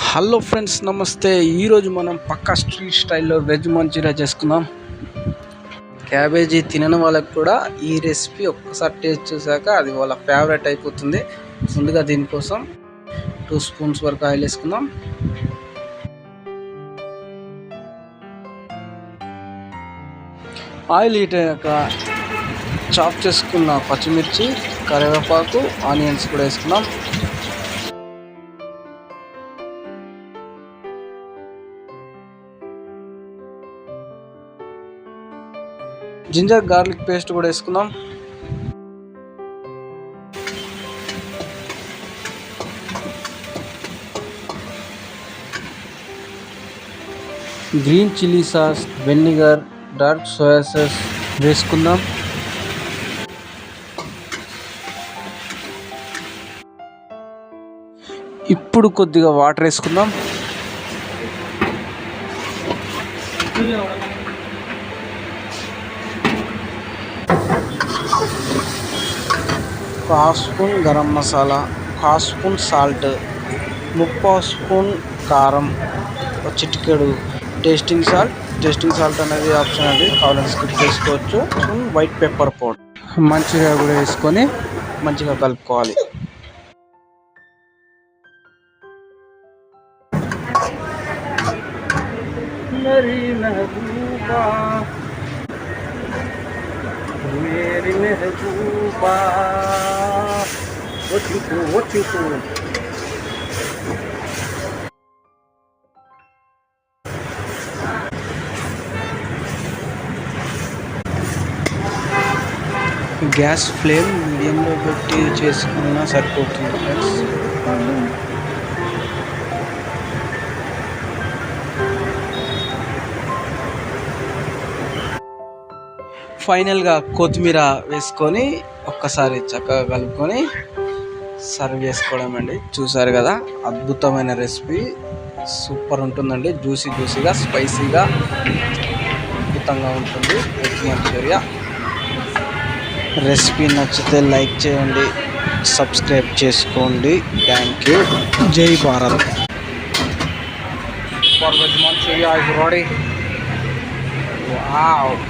Hello friends, నమస్తే. ఈరోజు మనం పక్కా స్ట్రీట్ స్టైల్లో వెజ్ మంచూరియా చేసుకుందాం. క్యాబేజీ తినని వాళ్ళకి కూడా ఈ రెసిపీ ఒక్కసారి టేస్ట్ చూసాక అది వాళ్ళ ఫేవరెట్ అయిపోతుంది. ముందుగా దీనికోసం 2 స్పూన్స్ వరకు ఆయిల్ వేసుకుందాం. ఆయిల్ హీట్ అయ్యాక చాప్ చేసుకున్న పచ్చిమిర్చి, కరివేపాకు, ఆనియన్స్ కూడా వేసుకుందాం. జింజర్ గార్లిక్ పేస్ట్ కూడా వేసుకుందాం. Green chilli sauce, vinegar, dark soya sauce వేసుకుందాం. ఇప్పుడు కొద్దిగా వాటర్ వేసుకుందాం. Half spoon garam masala, half spoon salt, 3/4 spoon కారం, చిటికెడు టేస్టింగ్ సాల్ట్ అనేది ఆప్షన్ అది, కావాలని స్కిప్ చేసుకోవచ్చు. వైట్ పెప్పర్ పౌడర్, మంచిగా కూడా వేసుకొని మంచిగా కలుపుకోవాలి. मेरी महबूबा what you do gas flame మీడియంలో పెట్టి చేసుకున్నా సరిపోతుంది ఫ్రెండ్స్. ఫైనల్గా కొత్తిమీర వేసుకొని ఒక్కసారి చక్కగా కలుపుకొని సర్వ్ చేసుకోవడం అండి. చూసారు కదా, అద్భుతమైన రెసిపీ, సూపర్ ఉంటుందండి. జ్యూసీగా స్పైసీగా అద్భుతంగా ఉంటుంది వెజ్ మంచూరియా. రెసిపీ నచ్చితే లైక్ చేయండి, సబ్స్క్రైబ్ చేసుకోండి. Thank you. Jai Bharat. For veg manchuria is ready. Wow.